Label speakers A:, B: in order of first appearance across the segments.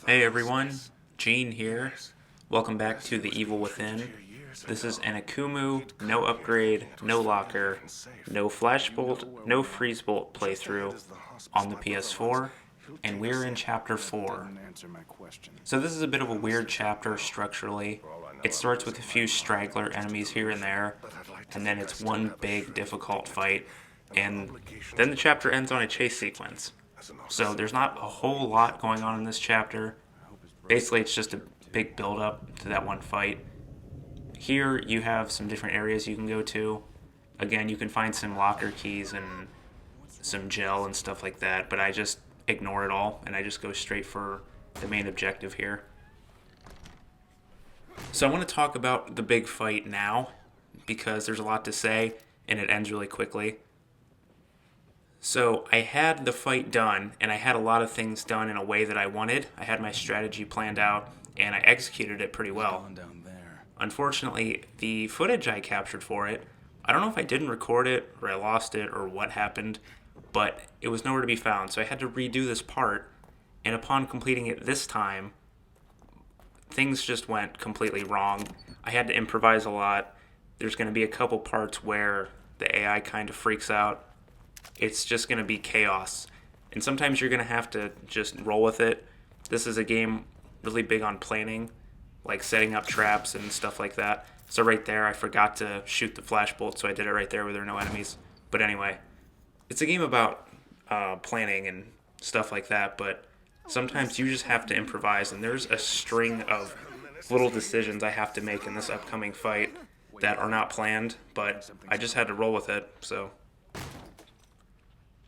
A: Hey everyone, Gene here. Welcome back to the Evil Within. This is an Akumu, no upgrade, no locker, no flashbolt, no freeze bolt playthrough on the PS4, and we're in chapter 4. So this is a bit of a weird chapter structurally. It starts with a few straggler enemies here and there, and then it's one big difficult fight, and then the chapter ends on a chase sequence. So there's not a whole lot going on in this chapter. Basically, it's just a big build up to that one fight. Here, you have some different areas you can go to. Again, you can find some locker keys and some gel and stuff like that, but I just ignore it all and I just go straight for the main objective here. So I want to talk about the big fight now because there's a lot to say and it ends really quickly. So I had the fight done, and I had a lot of things done in a way that I wanted. I had my strategy planned out, and I executed it pretty well. Unfortunately, the footage I captured for it, I don't know if I didn't record it, or I lost it, or what happened, but it was nowhere to be found. So I had to redo this part, and upon completing it this time, things just went completely wrong. I had to improvise a lot. There's going to be a couple parts where the AI kind of freaks out. It's just going to be chaos. And sometimes you're going to have to just roll with it. This is a game really big on planning, like setting up traps and stuff like that. So right there, I forgot to shoot the flashbolt, so I did it right there where there are no enemies. But anyway, it's a game about planning and stuff like that, but sometimes you just have to improvise, and there's a string of little decisions I have to make in this upcoming fight that are not planned, but I just had to roll with it, so...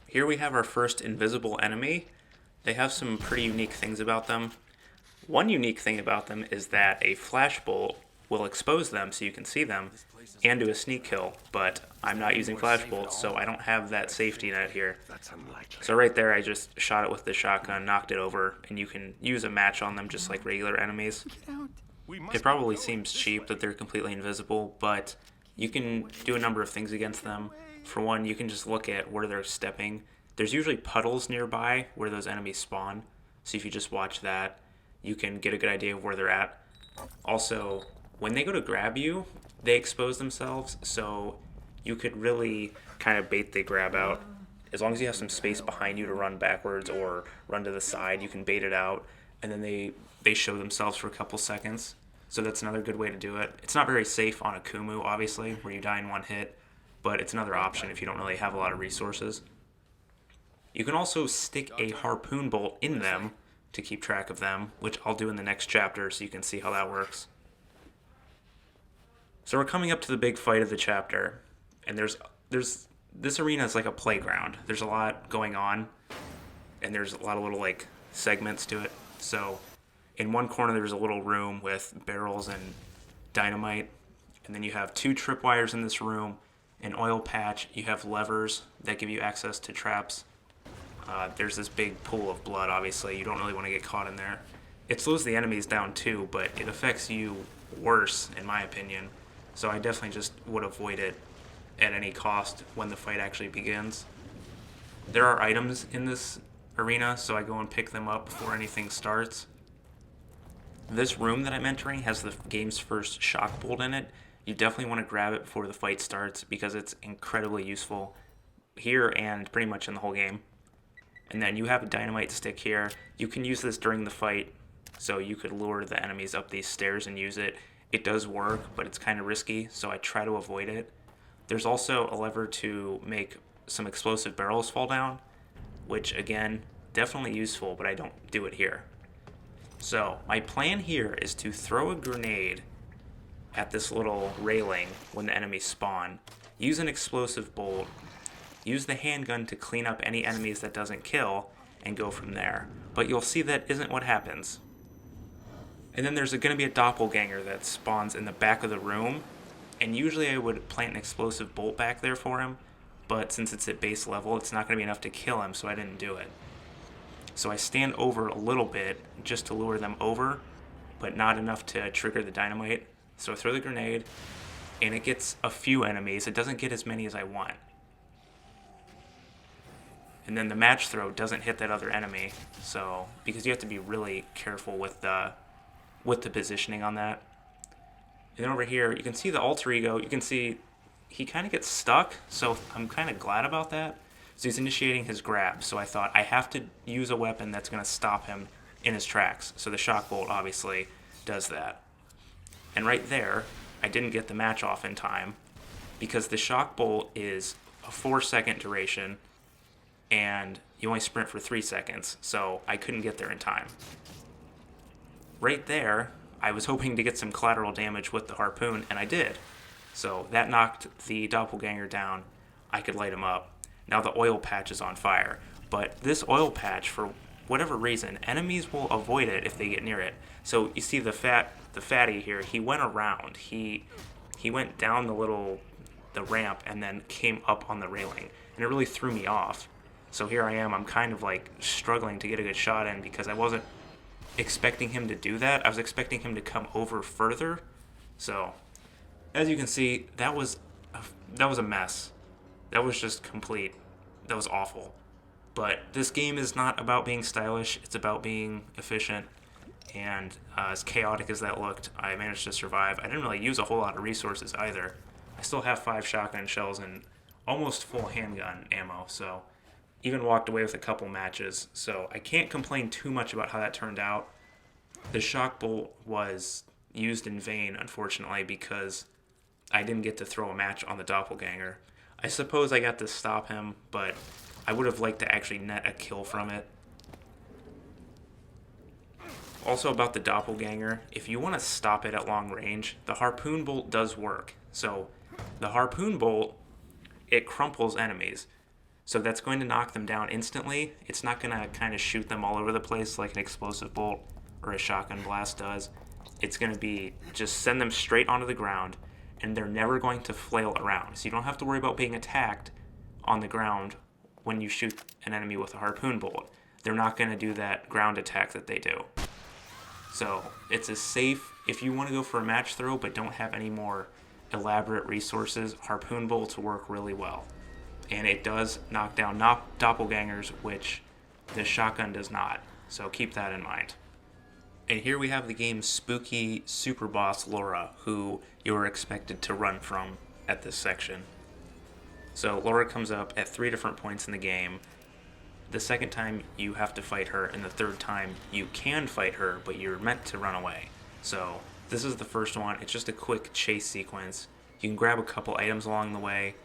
A: Here we have our first invisible enemy. They have some pretty unique things about them. One unique thing about them is that a flashbolt will expose them so you can see them and do a sneak kill, but I'm not using flashbolts, so I don't have that safety net here. So right there, I just shot it with the shotgun, knocked it over, and you can use a match on them just like regular enemies. It probably seems cheap that they're completely invisible, but you can do a number of things against them. For one, you can just look at where they're stepping. There's usually puddles nearby where those enemies spawn, so if you just watch that, you can get a good idea of where they're at. Also, when they go to grab you, they expose themselves, so you could really kind of bait the grab out. As long as you have some space behind you to run backwards or run to the side, you can bait it out, and then they show themselves for a couple seconds. So that's another good way to do it. It's not very safe on Akumu, obviously, where you die in one hit, but it's another option if you don't really have a lot of resources. You can also stick a harpoon bolt in them to keep track of them, which I'll do in the next chapter so you can see how that works. So we're coming up to the big fight of the chapter, and there's this arena is like a playground. There's a lot going on, and there's a lot of little like segments to it. So in one corner there's a little room with barrels and dynamite, and then you have 2 tripwires in this room, an oil patch, you have levers that give you access to traps. There's this big pool of blood, obviously. You don't really want to get caught in there. It slows the enemies down too, but it affects you worse, in my opinion. So I definitely just would avoid it at any cost when the fight actually begins. There are items in this arena, so I go and pick them up before anything starts. This room that I'm entering has the game's first shock bolt in it. You definitely want to grab it before the fight starts because it's incredibly useful here and pretty much in the whole game. And then you have a dynamite stick here. You can use this during the fight, so you could lure the enemies up these stairs and use it. It does work, but it's kind of risky, so I try to avoid it. There's also a lever to make some explosive barrels fall down, which again, definitely useful, but I don't do it here. So my plan here is to throw a grenade at this little railing when the enemies spawn, use an explosive bolt, use the handgun to clean up any enemies that doesn't kill, and go from there. But you'll see that isn't what happens. And then there's going to be a doppelganger that spawns in the back of the room, and usually I would plant an explosive bolt back there for him, but since it's at base level, it's not going to be enough to kill him, so I didn't do it. So I stand over a little bit just to lure them over, but not enough to trigger the dynamite. So I throw the grenade, and it gets a few enemies. It doesn't get as many as I want. And then the match throw doesn't hit that other enemy, so because you have to be really careful with the positioning on that. And then over here, you can see the alter ego. You can see he kind of gets stuck, so I'm kind of glad about that. So he's initiating his grab, so I thought I have to use a weapon that's going to stop him in his tracks. So the shock bolt obviously does that. And right there, I didn't get the match off in time because the shock bolt is a 4-second duration and you only sprint for 3 seconds, so I couldn't get there in time. Right there, I was hoping to get some collateral damage with the harpoon, and I did. So that knocked the doppelganger down. I could light him up. Now the oil patch is on fire. But this oil patch, for whatever reason, enemies will avoid it if they get near it. So you see the fatty here, he went around. He went down the ramp and then came up on the railing. And it really threw me off. So here I am, I'm kind of like struggling to get a good shot in because I wasn't expecting him to do that. I was expecting him to come over further. So as you can see, that was a mess. That was just complete. That was awful. But this game is not about being stylish. It's about being efficient. And as chaotic as that looked, I managed to survive. I didn't really use a whole lot of resources either. I still have 5 shotgun shells and almost full handgun ammo. So even walked away with a couple matches. So I can't complain too much about how that turned out. The shock bolt was used in vain, unfortunately, because I didn't get to throw a match on the doppelganger. I suppose I got to stop him, but I would have liked to actually net a kill from it. Also about the doppelganger, if you want to stop it at long range, the harpoon bolt does work. So the harpoon bolt, it crumples enemies. So that's going to knock them down instantly. It's not going to kind of shoot them all over the place like an explosive bolt or a shotgun blast does. It's going to be just send them straight onto the ground, and they're never going to flail around. So you don't have to worry about being attacked on the ground when you shoot an enemy with a harpoon bolt. They're not going to do that ground attack that they do. So it's a safe, if you want to go for a match throw but don't have any more elaborate resources, harpoon bolts work really well. And it does knock down doppelgangers, which the shotgun does not. So keep that in mind. And here we have the game's spooky super boss Laura, who you are expected to run from at this section. So Laura comes up at 3 different points in the game. The second time you have to fight her, and the third time you can fight her, but you're meant to run away. So this is the first one. It's just a quick chase sequence. You can grab a couple items along the way.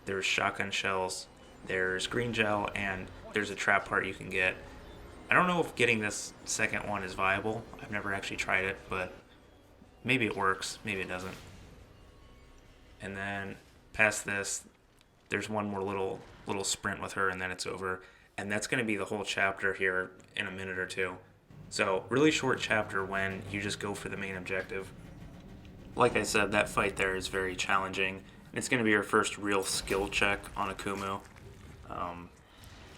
A: There's shotgun shells, there's green gel, and there's a trap part you can get. I don't know if getting this second one is viable. I've never actually tried it, but maybe it works, maybe it doesn't. And then past this, there's one more little sprint with her, and then it's over. And that's going to be the whole chapter here in a minute or two. So really short chapter when you just go for the main objective. Like I said, that fight there is very challenging. It's going to be your first real skill check on Akumu.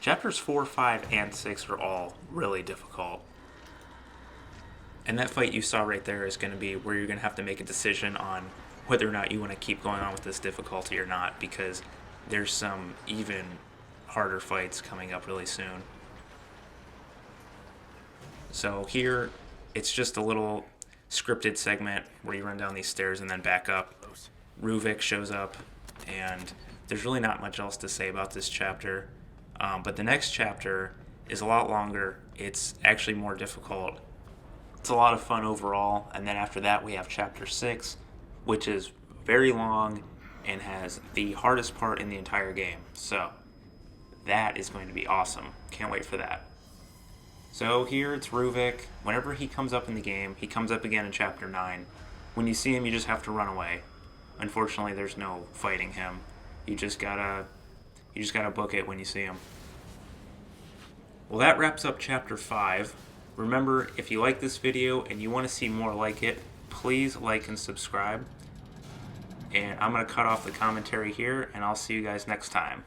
A: Chapters 4, 5, and 6 are all really difficult. And that fight you saw right there is going to be where you're going to have to make a decision on whether or not you want to keep going on with this difficulty or not, because there's some even harder fights coming up really soon. So here, it's just a little scripted segment where you run down these stairs and then back up. Ruvik shows up, and there's really not much else to say about this chapter. But the next chapter is a lot longer. It's actually more difficult. It's a lot of fun overall. And then after that, we have chapter 6, which is very long and has the hardest part in the entire game. So that is going to be awesome. Can't wait for that. So here it's Ruvik. Whenever he comes up in the game, he comes up again in chapter 9. When you see him, you just have to run away. Unfortunately, there's no fighting him. You just gotta book it when you see him. Well, that wraps up chapter 5. Remember, if you like this video and you want to see more like it, please like and subscribe. And I'm going to cut off the commentary here, and I'll see you guys next time.